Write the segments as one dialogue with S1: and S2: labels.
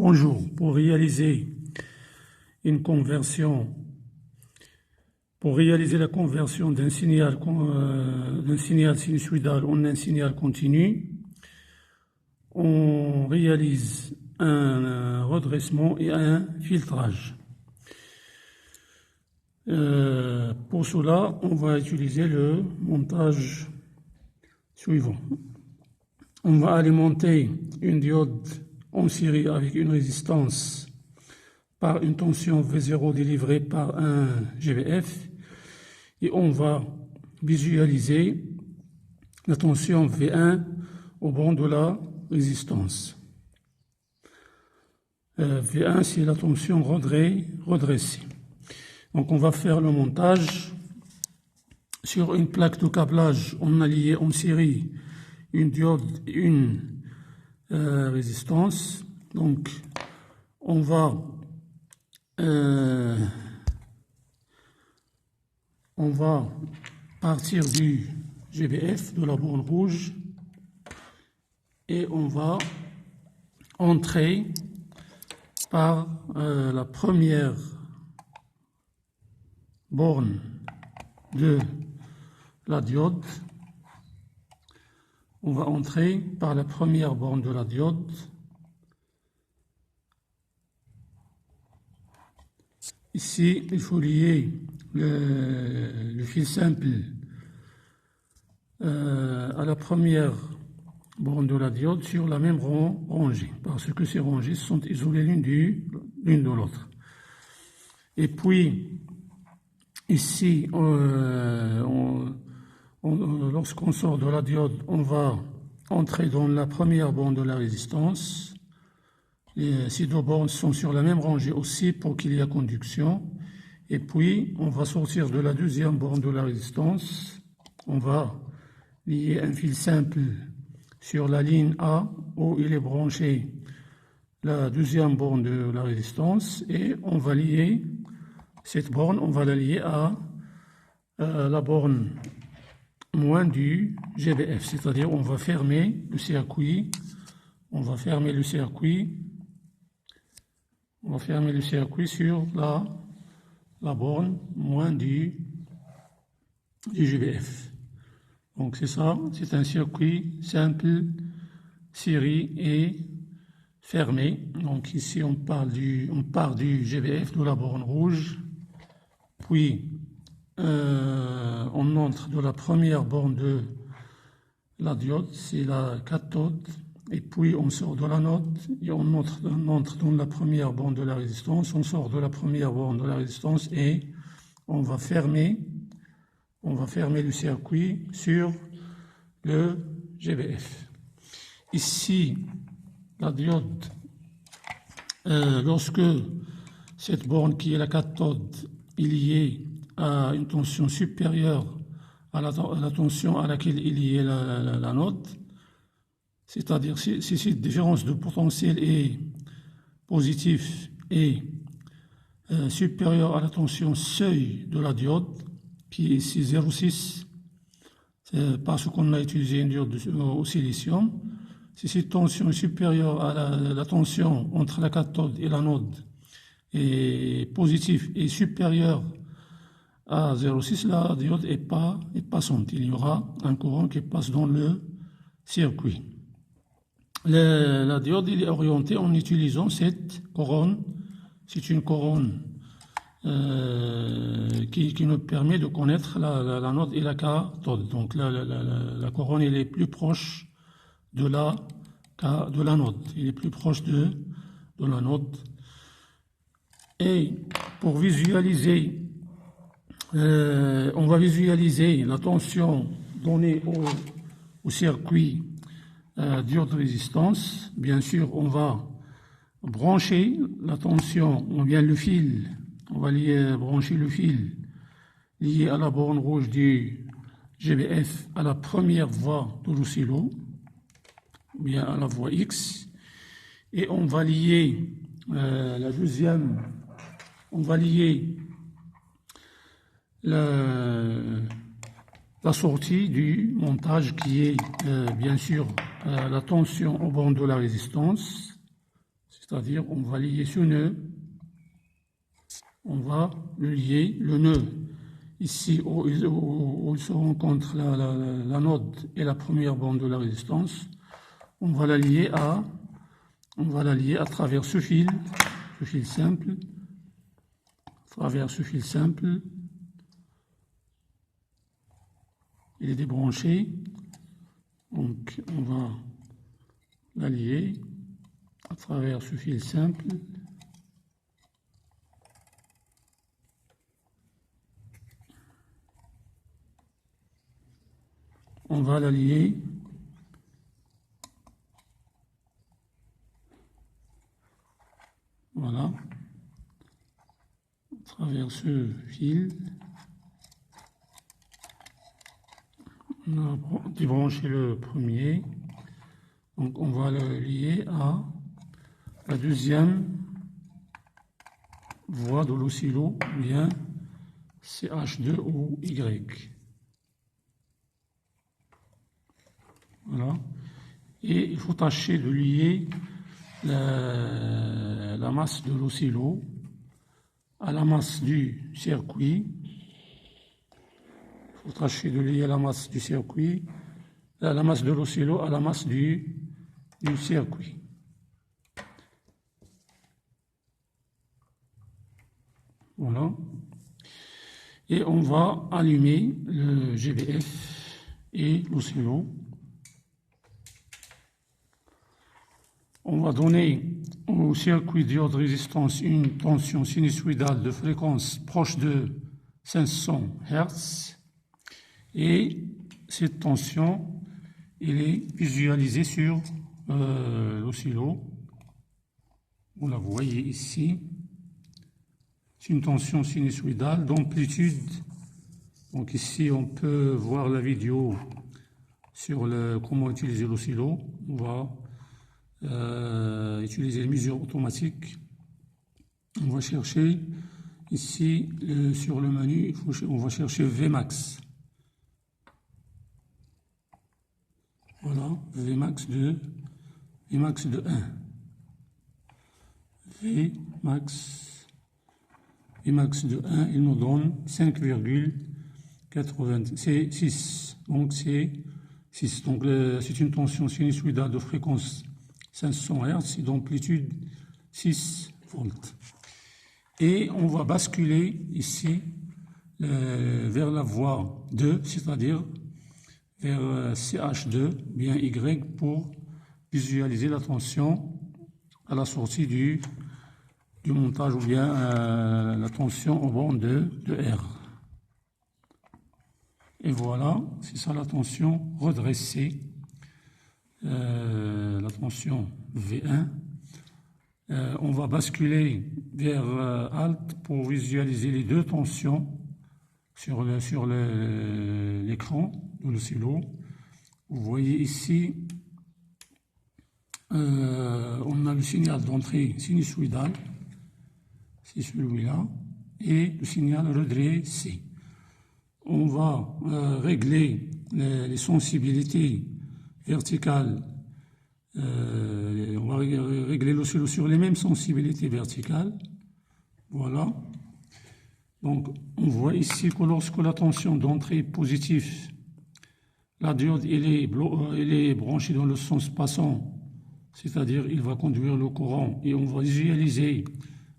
S1: Bonjour, pour réaliser la conversion d'un signal sinusoïdal en un signal continu, on réalise un redressement et un filtrage. Pour cela, on va utiliser le montage suivant. On va alimenter une diode en série avec une résistance par une tension V0 délivrée par un GBF et on va visualiser la tension V1 au banc de la résistance. V1, c'est la tension redressée. Donc on va faire le montage sur une plaque de câblage. On a lié en série une diode et une résistance. Donc on va partir du GBF, de la borne rouge, et on va entrer par la première borne de la diode. On va entrer par la première borne de la diode. Ici, il faut lier le fil simple à la première borne de la diode sur la même rangée, parce que ces rangées sont isolées l'une de l'autre. Et puis, ici, lorsqu'on sort de la diode, on va entrer dans la première borne de la résistance. Ces deux bornes sont sur la même rangée aussi pour qu'il y ait conduction. Et puis, on va sortir de la deuxième borne de la résistance. On va lier un fil simple sur la ligne A où il est branché la deuxième borne de la résistance. Et on va lier cette borne, on va la lier à la borne moins du GBF. C'est-à-dire, on va fermer le circuit. On va fermer le circuit sur la borne moins du GBF. Donc c'est ça, c'est un circuit simple, série et fermé. Donc ici on part du GBF, de la borne rouge, puis on entre de la première borne de la diode, c'est la cathode. Et puis on sort de l'anode et on entre dans la première borne de la résistance, on sort de la première borne de la résistance et on va fermer le circuit sur le GBF. Ici, la diode, lorsque cette borne qui est la cathode est liée à une tension supérieure à la tension à laquelle est liée l'anode, c'est-à-dire si cette différence de potentiel est positive et supérieure à la tension seuil de la diode, qui est ici 0,6, parce qu'on a utilisé une diode au silicium. Si cette tension est supérieure à la tension entre la cathode et l'anode est positive et supérieure à 0,6, la diode est passante. Il y aura un courant qui passe dans le circuit. La diode est orientée en utilisant cette couronne. C'est une couronne qui nous permet de connaître l'anode et la cathode. Donc la couronne elle est plus proche de l'anode. Elle est plus proche de l'anode. Et pour visualiser, on va visualiser la tension donnée au circuit diode résistance. Bien sûr, on va brancher la tension, on va brancher le fil lié à la borne rouge du GBF à la première voie de l'oscillo, ou bien à la voie X, et on va lier la sortie du montage qui est bien sûr la tension au banc de la résistance, c'est-à-dire on va lier ce nœud, on va le lier, le nœud, ici où il se rencontre l'anode et la première bande de la résistance, on va la lier à travers ce fil simple, il est débranché, donc on va la lier à travers ce fil simple. On va la lier voilà, à travers ce fil. On a débranché le premier, donc on va le lier à la deuxième voie de l'oscillo, ou bien CH2OY. Voilà. Et il faut tâcher de lier la masse de l'oscillo à la masse du circuit. Il faut tâcher de lier la masse du circuit, la masse de l'oscillo à la masse du circuit. Voilà. Et on va allumer le GBF et l'oscillo. On va donner au circuit diode résistance une tension sinusoïdale de fréquence proche de 500 Hz. Et cette tension, elle est visualisée sur l'oscillo. Vous la voyez ici. C'est une tension sinusoïdale d'amplitude. Donc ici, on peut voir la vidéo sur comment utiliser l'oscillo. On va utiliser les mesures automatiques. On va chercher ici sur le menu, on va chercher Vmax. Voilà, Vmax de 1. Vmax de 1, il nous donne 5,86. Donc c'est 6. Donc c'est une tension sinusoïdale de fréquence 500 Hz et d'amplitude 6 volts. Et on va basculer ici vers la voie 2, c'est-à-dire vers CH2, bien Y, pour visualiser la tension à la sortie du montage, ou bien la tension au bord de R. Et voilà, c'est ça la tension redressée, la tension V1. On va basculer vers Alt pour visualiser les deux tensions sur l'écran de l'oscillo. Vous voyez ici, on a le signal d'entrée sinusoïdal, c'est celui-là, et le signal redressé. On va régler les sensibilités verticales. On va régler l'oscillo sur les mêmes sensibilités verticales. Voilà. Donc, on voit ici que lorsque la tension d'entrée est positive, la diode elle est branchée dans le sens passant, c'est-à-dire il va conduire le courant, et on va visualiser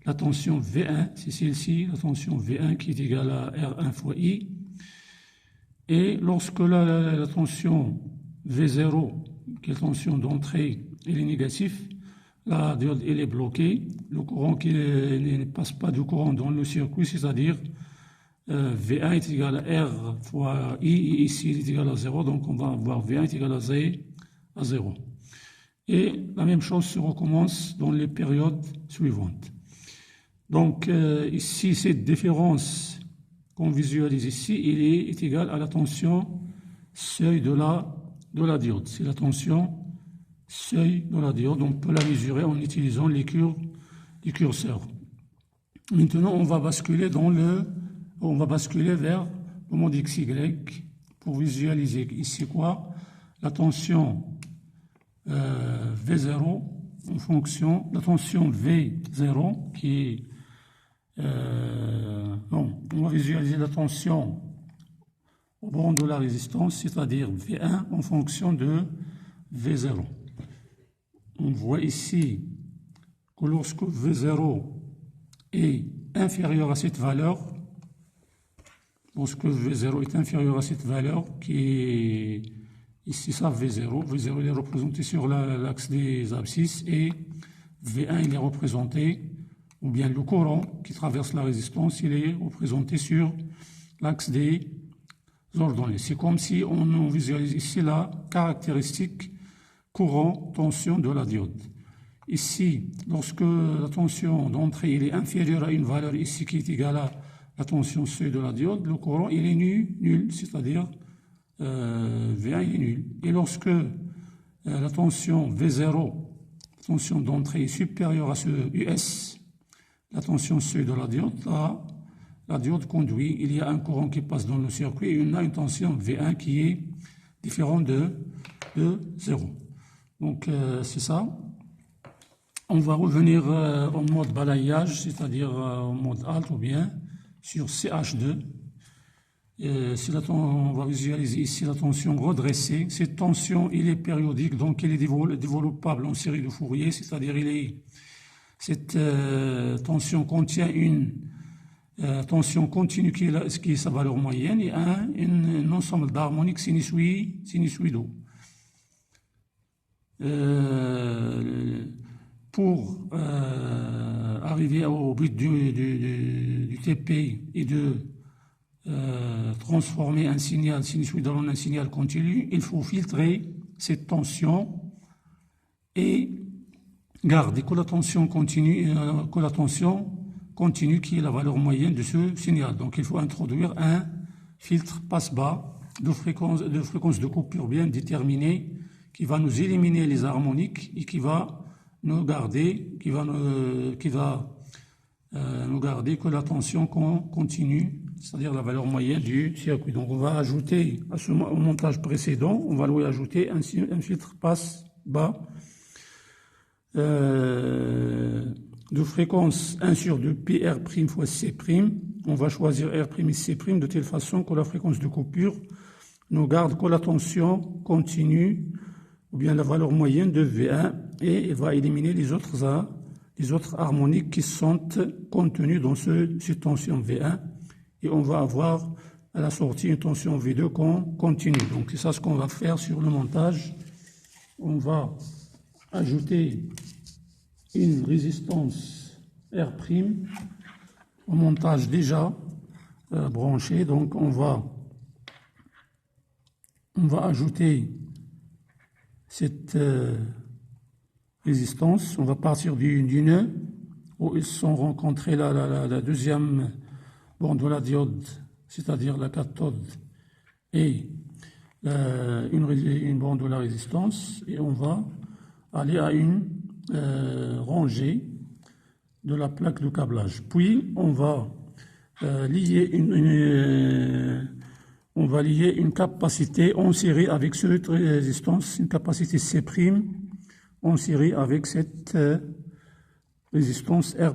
S1: la tension V1, c'est celle-ci, la tension V1 qui est égale à R1 fois I. Et lorsque la tension V0, qui est la tension d'entrée, elle est négative, la diode elle est bloquée, le courant qui ne passe pas du courant dans le circuit, c'est-à-dire V1 est égal à R fois I, et ici il est égal à 0, donc on va avoir V1 est égal à 0. Et la même chose se recommence dans les périodes suivantes. Donc ici, cette différence qu'on visualise ici, il est égale à la tension seuil de la diode. C'est la tension seuil de la diode. On peut la mesurer en utilisant les curseurs. Maintenant, on va basculer vers le mode XY pour visualiser ici quoi? La tension V0 en fonction de la tension V0 qui est... bon, on va visualiser la tension au bord de la résistance, c'est-à-dire V1 en fonction de V0. On voit ici que lorsque V0 est inférieur à cette valeur, lorsque V0 est inférieur à cette valeur, qui est ici ça V0, V0 il est représenté sur l'axe des abscisses et V1 il est représenté, ou bien le courant qui traverse la résistance, il est représenté sur l'axe des ordonnées. C'est comme si on visualise ici la caractéristique courant-tension de la diode. Ici, lorsque la tension d'entrée il est inférieure à une valeur ici qui est égale à la tension seuil de la diode, le courant il est nul, c'est-à-dire V1 il est nul. Et lorsque la tension V0, la tension d'entrée est supérieure à ce US, la tension seuil de la diode, là, la diode conduit, il y a un courant qui passe dans le circuit et on a une tension V1 qui est différente de 0. Donc c'est ça. On va revenir en mode balayage, c'est-à-dire en mode alt ou bien sur CH2. On va visualiser ici la tension redressée. Cette tension, il est périodique, donc il est développable en série de Fourier, c'est-à-dire cette tension contient une tension continue qui est sa valeur moyenne et un ensemble d'harmoniques sinusoïdaux. Pour arriver au but du TP et de transformer un signal sinusoïdal en un signal continu, il faut filtrer cette tension et garder que la tension continue qui est la valeur moyenne de ce signal. Donc il faut introduire un filtre passe-bas de fréquence de coupure bien déterminée qui va nous éliminer les harmoniques et qui va nous garder que la tension continue, c'est-à-dire la valeur moyenne du circuit. Donc on va ajouter au montage précédent, on va lui ajouter un filtre passe-bas de fréquence 1 sur 2 PR' fois C'. On va choisir R' et C' de telle façon que la fréquence de coupure nous garde que la tension continue ou bien la valeur moyenne de V1 et il va éliminer les autres harmoniques qui sont contenues dans cette tension V1 et on va avoir à la sortie une tension V2 continue. Donc c'est ça ce qu'on va faire sur le montage. On va ajouter une résistance R' au montage déjà branché. Donc on va ajouter cette résistance. On va partir du nœud où ils sont rencontrés la deuxième borne de la diode, c'est-à-dire la cathode et une borne de la résistance, et on va aller à une rangée de la plaque de câblage. Puis on va lier une capacité en série avec cette résistance, une capacité C' en série avec cette résistance R'.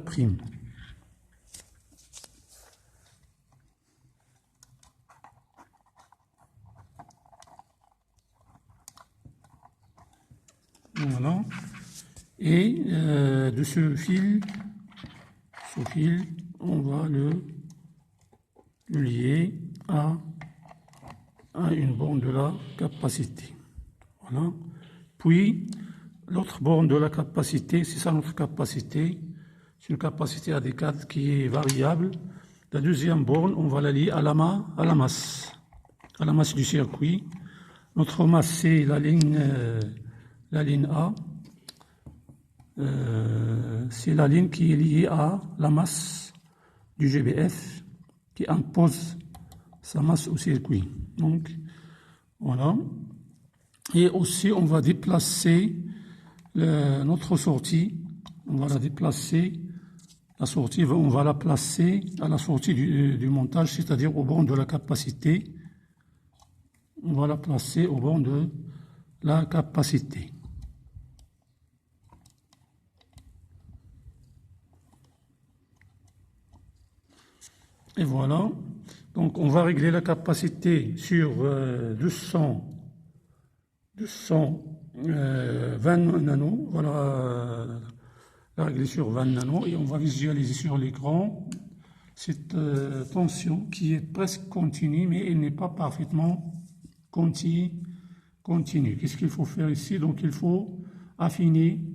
S1: Voilà. Et de ce fil, on va le lier à une borne de la capacité. Voilà. Puis, l'autre borne de la capacité, c'est ça notre capacité. C'est une capacité AD4 qui est variable. La deuxième borne, on va la lier à la masse du circuit. Notre masse, c'est la ligne A. C'est la ligne qui est liée à la masse du GBF qui impose sa masse au circuit. Donc, voilà. Et aussi, on va déplacer notre sortie. On va la déplacer. La sortie, on va la placer à la sortie du montage, c'est-à-dire au bord de la capacité. On va la placer au bord de la capacité. Et voilà. Donc on va régler la capacité sur 220 nanos. Voilà, la régler sur 20 nanos et on va visualiser sur l'écran cette tension qui est presque continue, mais elle n'est pas parfaitement continue. Qu'est-ce qu'il faut faire ici? Donc il faut affiner,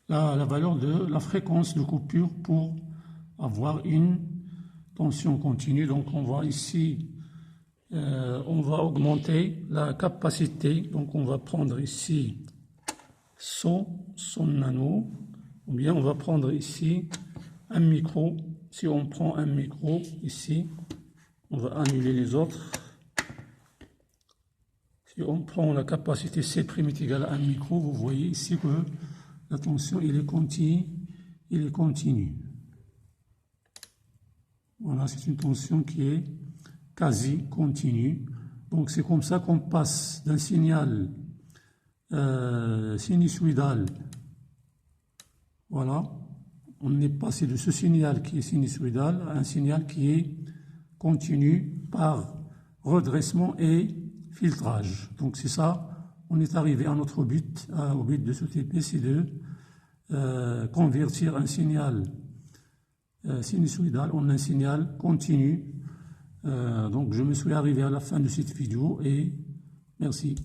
S1: la valeur de la fréquence de coupure pour avoir une tension continue. Donc on va ici, on va augmenter la capacité. Donc on va prendre ici 100 nano, ou bien on va prendre ici un micro. Si on prend un micro ici, on va annuler les autres. Si on prend la capacité C' est égale à 1 micro, vous voyez ici que la tension il est continue. Voilà, c'est une tension qui est quasi continue. Donc c'est comme ça qu'on passe d'un signal sinusoïdal. Voilà, on est passé de ce signal qui est sinusoïdal à un signal qui est continu par redressement et filtrage. Donc c'est ça, on est arrivé à notre but, au but de ce TP, c'est de convertir un signal sinusoïdal en un signal continu. Donc je me suis arrivé à la fin de cette vidéo et merci.